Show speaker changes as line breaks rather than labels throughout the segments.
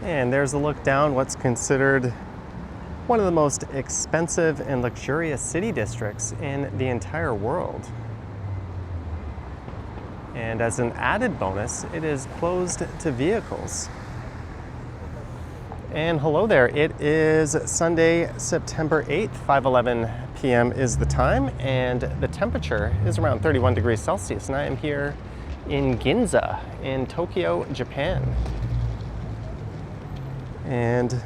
And there's a look down what's considered one of the most expensive and luxurious city districts in the entire world. And as an added bonus, it is closed to vehicles. And hello there, it is Sunday, September 8th, 5:11 p.m. is the time, and the temperature is around 31 degrees Celsius, and I am here in Ginza in Tokyo, Japan. And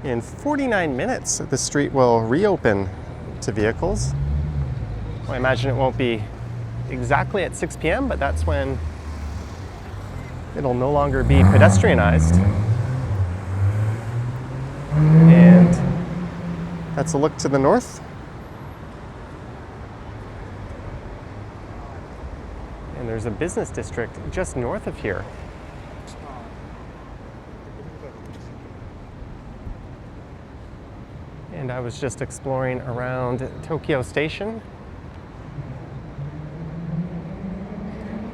in 49 minutes, the street will reopen to vehicles. Well, I imagine it won't be exactly at 6 p.m., but that's when it'll no longer be pedestrianized. And that's a look to the north. And there's a business district just north of here. And I was just exploring around Tokyo Station.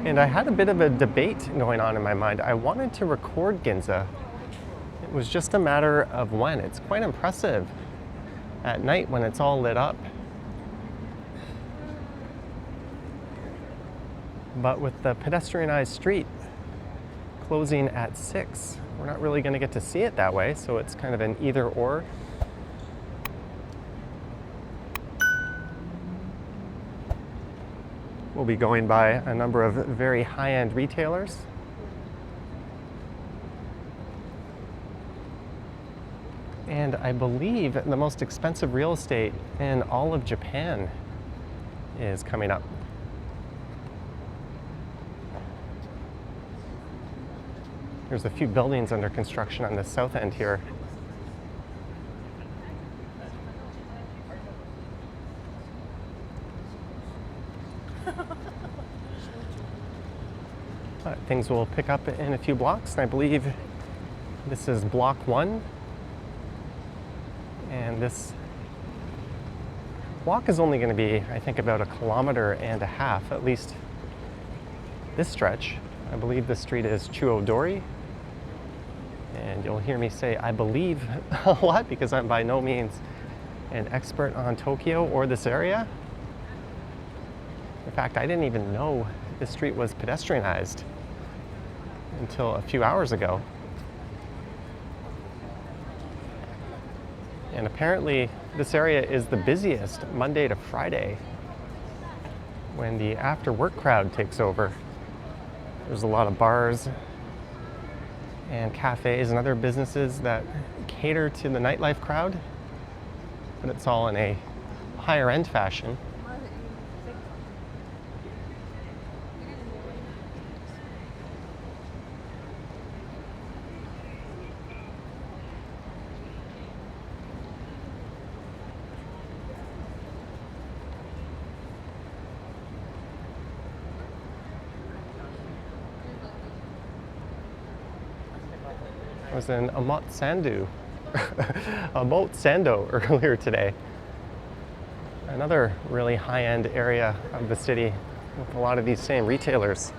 And I had a bit of a debate going on in my mind. I wanted to record Ginza. It was just a matter of when. It's quite impressive at night when it's all lit up. But with the pedestrianized street closing at 6, we're not really going to get to see it that way, so it's kind of an either or. We'll be going by a number of very high-end retailers. And I believe the most expensive real estate in all of Japan is coming up. There's a few buildings under construction on the south end here. But things will pick up in a few blocks, and I believe this is block 1. And this walk is only going to be, I think, about 1.5 kilometers, at least this stretch. I believe this street is Chuodori. And you'll hear me say I believe a lot because I'm by no means an expert on Tokyo or this area. In fact, I didn't even know this street was pedestrianized until a few hours ago. And apparently this area is the busiest Monday to Friday when the after work crowd takes over. There's a lot of bars and cafes and other businesses that cater to the nightlife crowd, but it's all in a higher end fashion. I was in Omotesando earlier today. Another really high-end area of the city with a lot of these same retailers.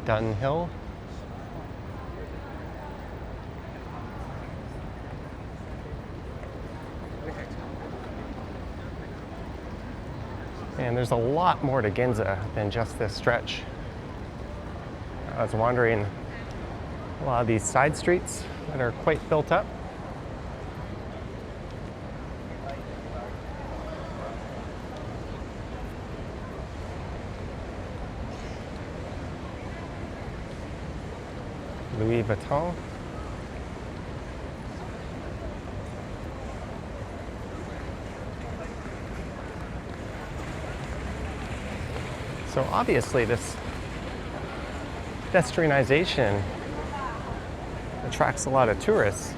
Dunhill. And there's a lot more to Ginza than just this stretch. I was wandering a lot of these side streets that are quite built up. Louis Vuitton. So obviously this pedestrianization attracts a lot of tourists.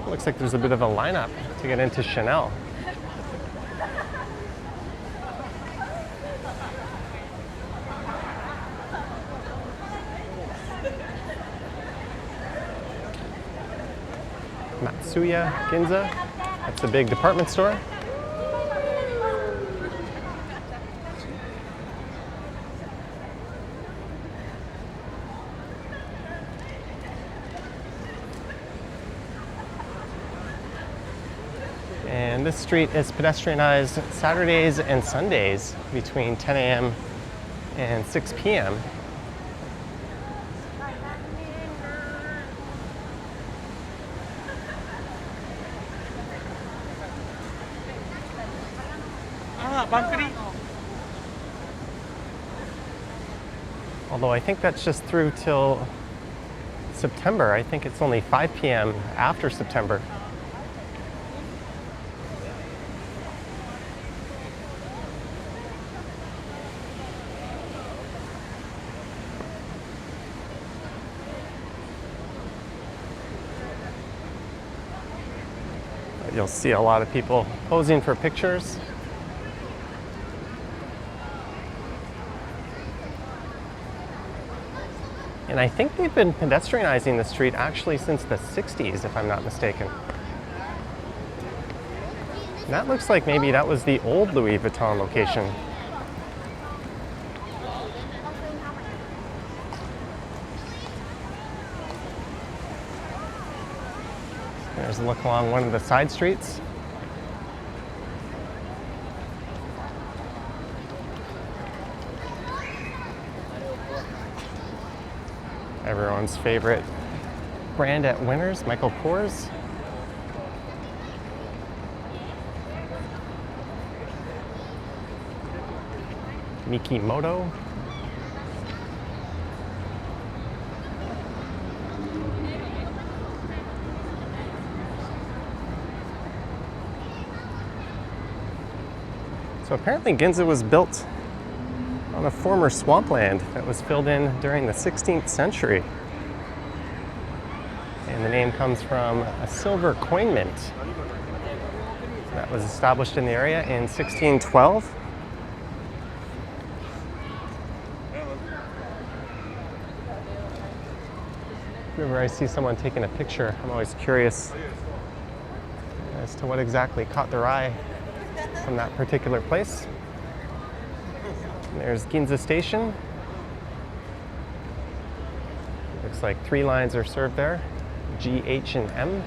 Looks like there's a bit of a lineup to get into Chanel. Matsuya Ginza. That's a big department store. And this street is pedestrianized Saturdays and Sundays between 10 a.m. and 6 p.m. Although I think that's just through till September. I think it's only 5 p.m. after September. You'll see a lot of people posing for pictures. And I think they've been pedestrianizing the street actually since the 60s, if I'm not mistaken. And that looks like maybe that was the old Louis Vuitton location. There's a look along one of the side streets. Everyone's favorite brand at Winners, Michael Kors. Mikimoto. So apparently Ginza was built on a former swampland that was filled in during the 16th century. And the name comes from a silver coin mint that was established in the area in 1612. Whenever I see someone taking a picture, I'm always curious as to what exactly caught their eye from that particular place. There's Ginza Station. Looks like 3 lines are served there, G, H, and M.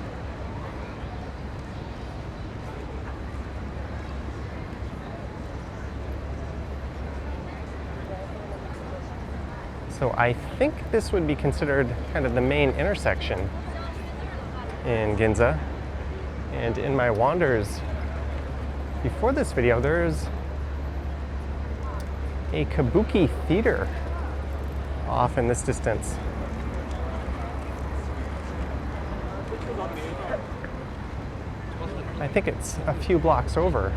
So I think this would be considered kind of the main intersection in Ginza. And in my wanders before this video, there's a kabuki theater off in this distance. I think it's a few blocks over.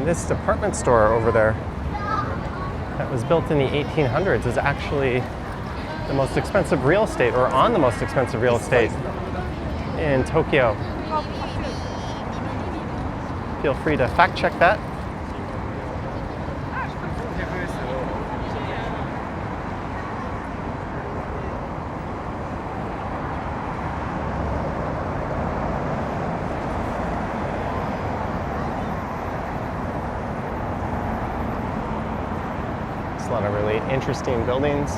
This department store over there that was built in the 1800s is actually the most expensive real estate, or on the most expensive real estate in Tokyo. Feel free to fact check that. A lot of really interesting buildings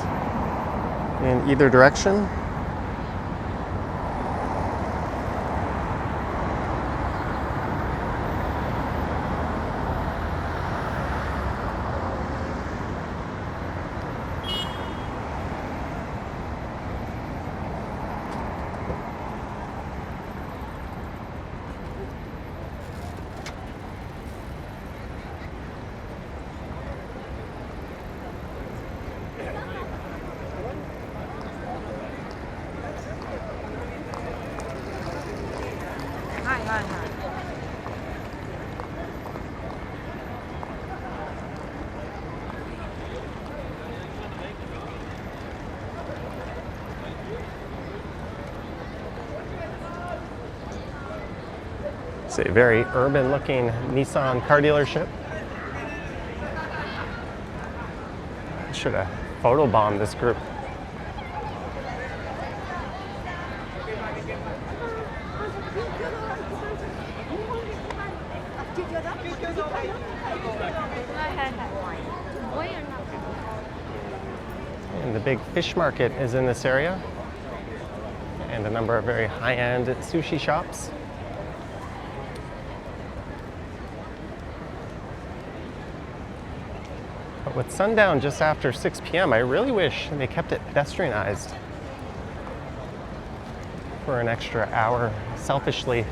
in either direction. It's a very urban looking Nissan car dealership. I should have photobombed this group. And the big fish market is in this area, and a number of very high-end sushi shops. But with sundown just after 6 p.m., I really wish they kept it pedestrianized for an extra hour, selfishly.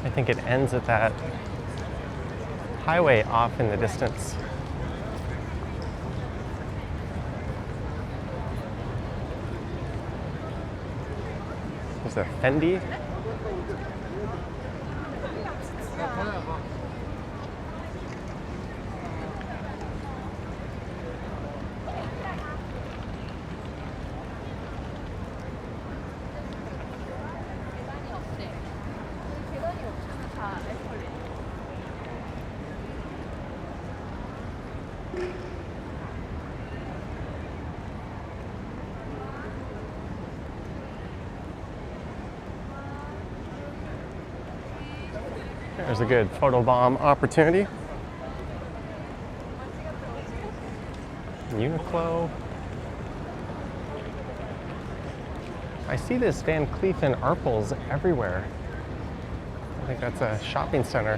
I think it ends at that highway off in the distance. There's a Fendi. There's a good photobomb opportunity. Uniqlo. I see this Van Cleef and Arpels everywhere. I think that's a shopping center.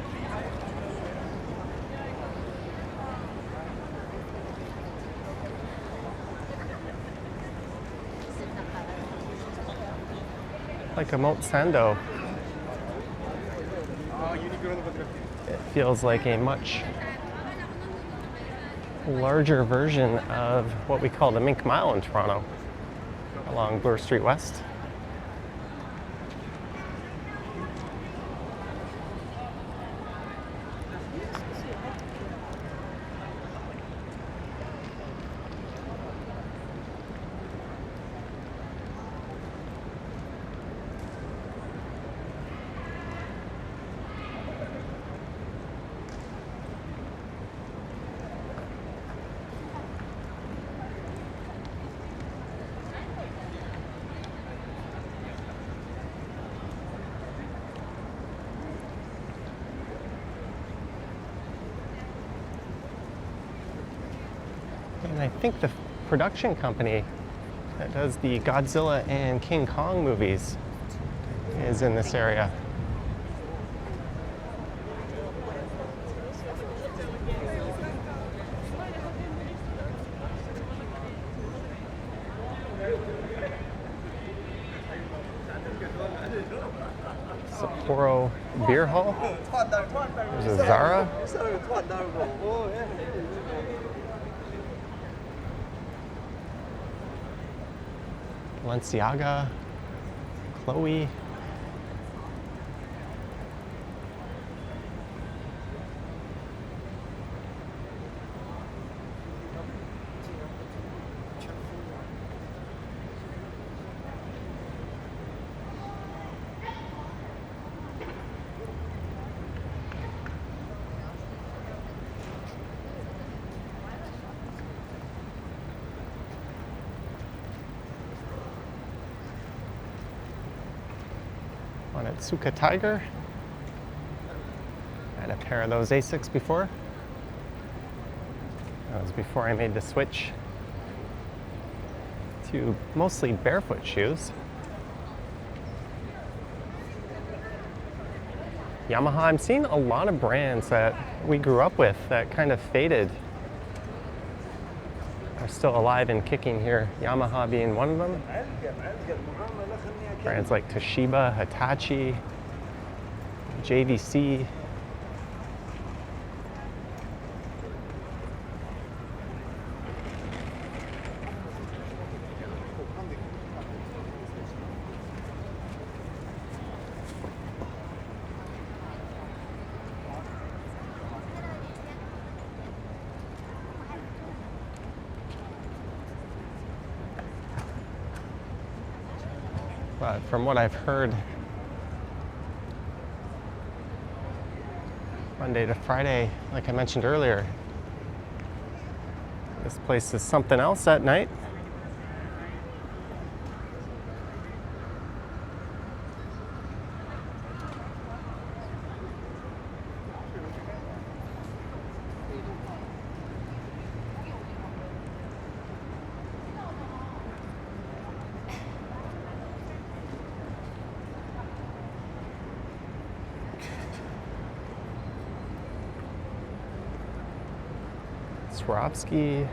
Like a Mont Sando. It feels like a much larger version of what we call the Mink Mile in Toronto, along Bloor Street West. And I think the production company that does the Godzilla and King Kong movies is in this area. Sapporo Beer Hall. There's a Zara. Balenciaga, Chloe. Onitsuka Tiger. I had a pair of those Asics before. That was before I made the switch to mostly barefoot shoes. Yamaha, I'm seeing a lot of brands that we grew up with that kind of faded are still alive and kicking here. Yamaha being one of them. Brands like Toshiba, Hitachi, JVC. But from what I've heard, Monday to Friday, like I mentioned earlier, this place is something else at night. Swarovski.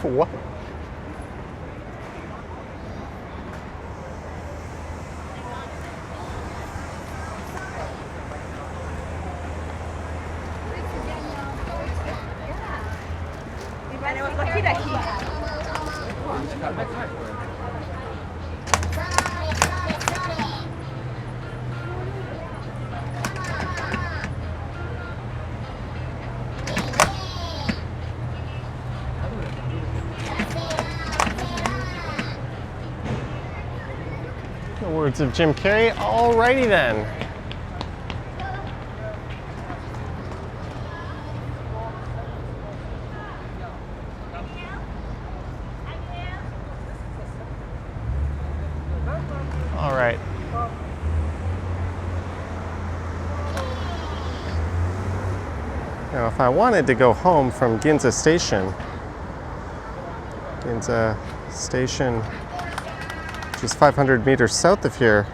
What? The words of Jim Carrey. Alrighty then. All right. Now, if I wanted to go home from Ginza Station, which is 500 meters south of here,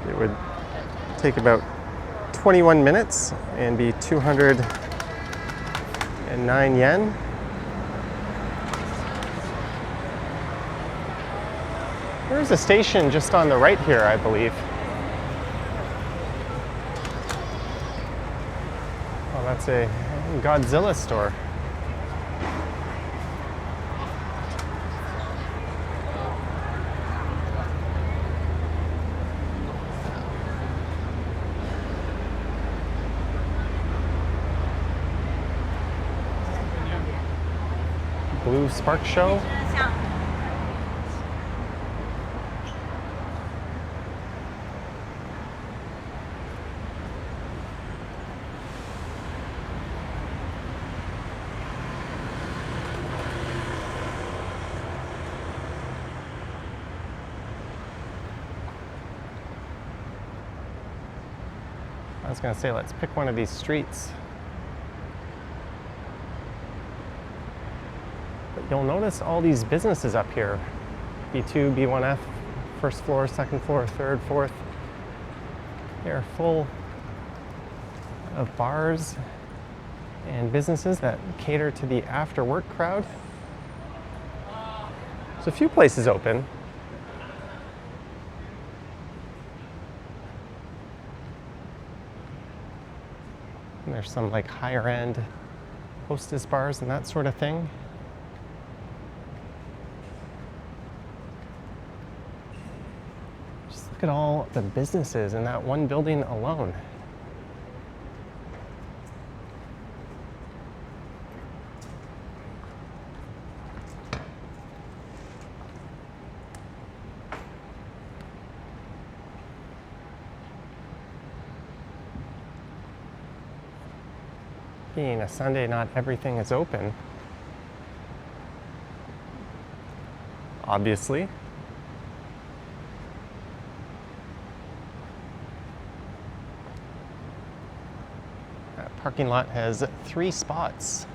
it would take about 21 minutes and be 209 yen. There's a station just on the right here, I believe. Oh, that's a Godzilla store. Blue Spark Show. I was going to say, let's pick one of these streets. But you'll notice all these businesses up here. B2, B1F, first floor, second floor, third, fourth. They're full of bars and businesses that cater to the after-work crowd. There's a few places open. And there's some like higher end hostess bars and that sort of thing. Just look at all the businesses in that one building alone. Being a Sunday, not everything is open, obviously. That parking lot has 3 spots.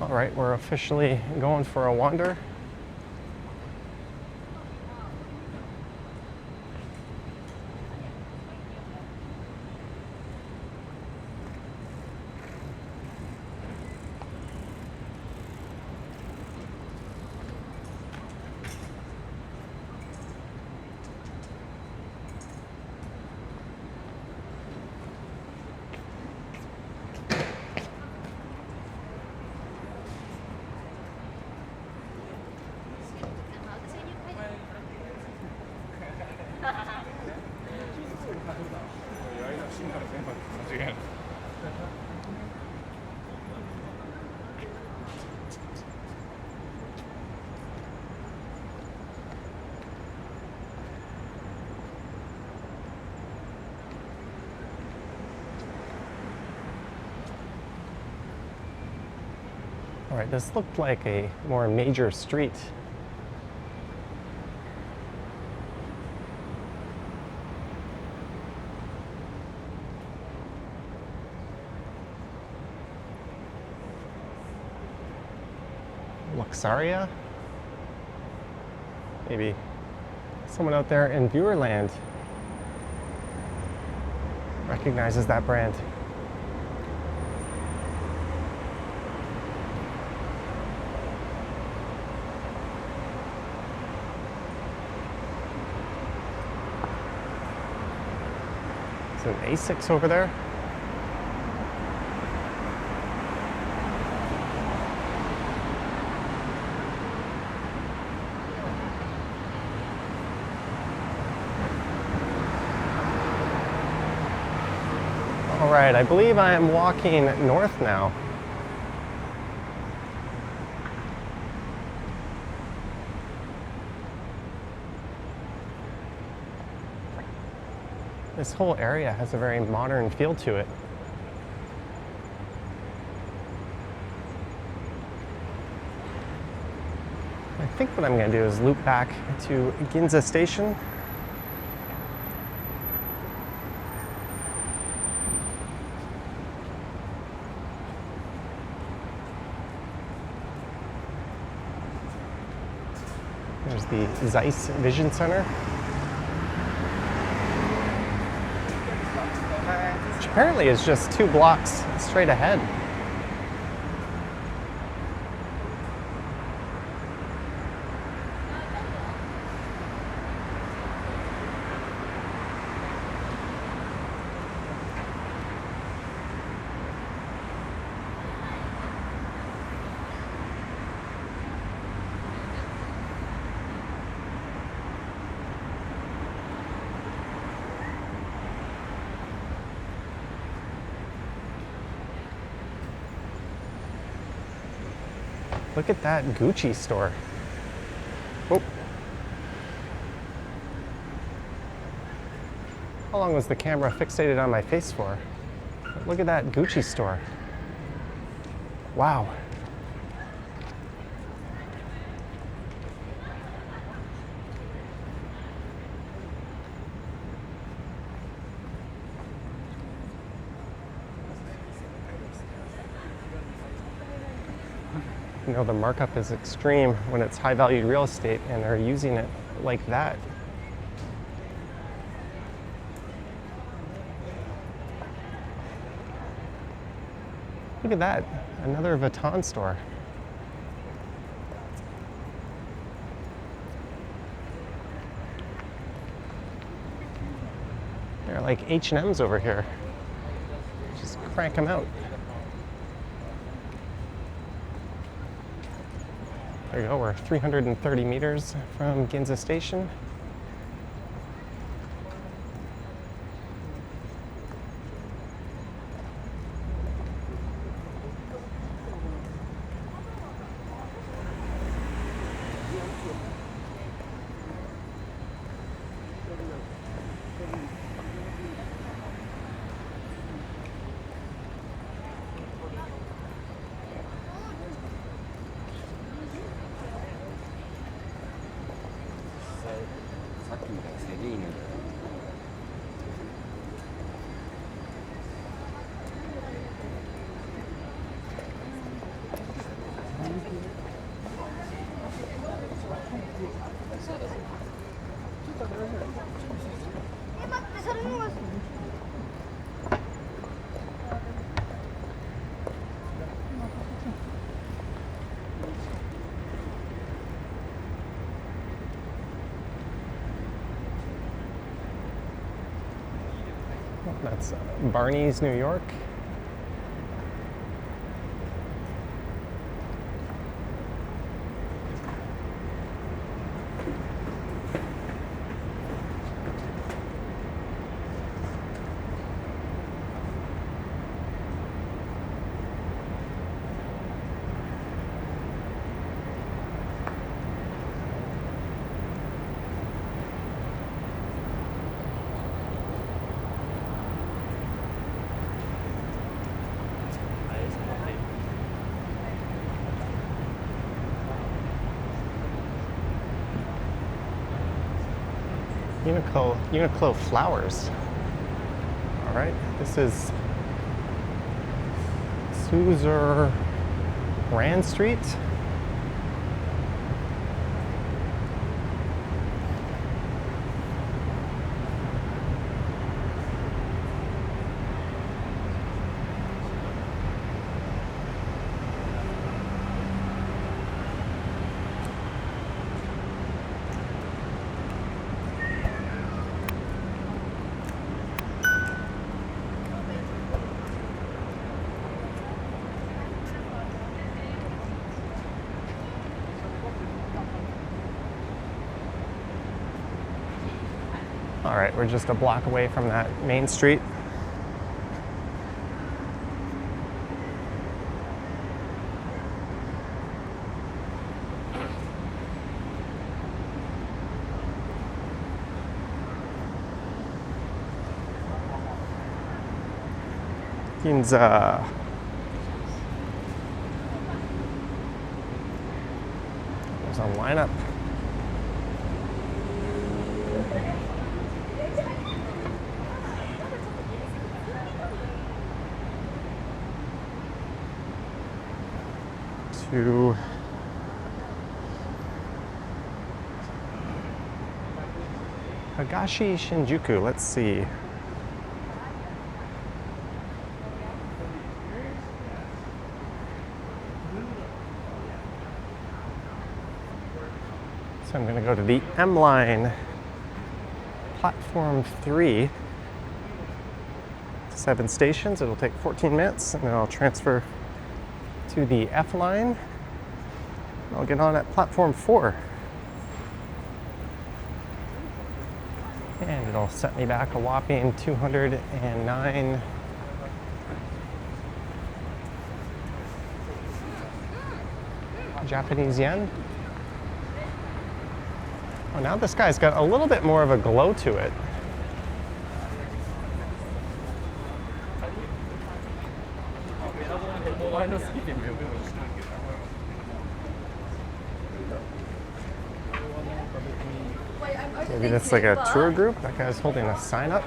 All right, we're officially going for a wander. All right, this looked like a more major street. Luxaria? Maybe someone out there in viewerland recognizes that brand. An A6 over there. All right, I believe I am walking north now. This whole area has a very modern feel to it. I think what I'm going to do is loop back to Ginza Station. There's the Zeiss Vision Center, which apparently is just 2 blocks straight ahead. Look at that Gucci store. Oh. How long was the camera fixated on my face for? Look at that Gucci store. Wow. You know, the markup is extreme when it's high-valued real estate, and they're using it like that. Look at that, another Vuitton store. They're like H&M's over here. Just crank them out. There you go, we're 330 meters from Ginza Station. That's Barney's, New York. Uniqlo flowers. All right, this is Suzer Rand Street. All right, we're just a block away from that main street. Ginza. There's a lineup. To Higashi Shinjuku. Let's see. So I'm going to go to the M line, platform 3. 7 stations. It'll take 14 minutes, and then I'll transfer to the F line. I'll get on at platform 4. And it'll set me back a whopping 209 Japanese yen. Oh, now this guy's got a little bit more of a glow to it. Maybe that's like a tour group. That guy's holding a sign up.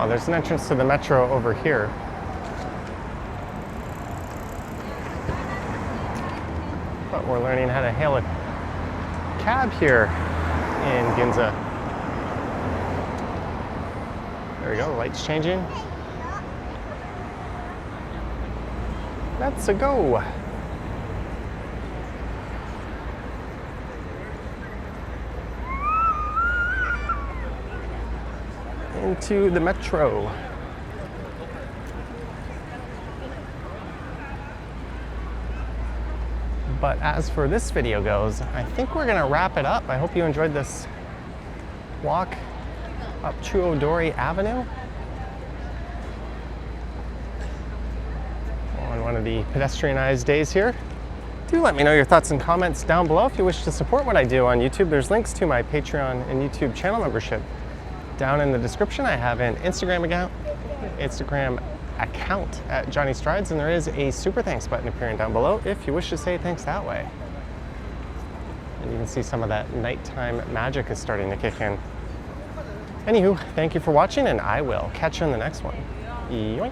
Oh, there's an entrance to the metro over here. But we're learning how to hail a cab here in Ginza. There we go, the light's changing. Let's go. Into the metro. But as for this video goes, I think we're gonna wrap it up. I hope you enjoyed this walk up Chuodori Avenue on one of the pedestrianized days here. Do let me know your thoughts and comments down below. If you wish to support what I do on YouTube, there's links to my Patreon and YouTube channel membership down in the description. I have an Instagram account at Johnny Strides, and there is a super thanks button appearing down below if you wish to say thanks that way. And you can see some of that nighttime magic is starting to kick in. Anywho, thank you for watching, and I will catch you in the next one. Yoink!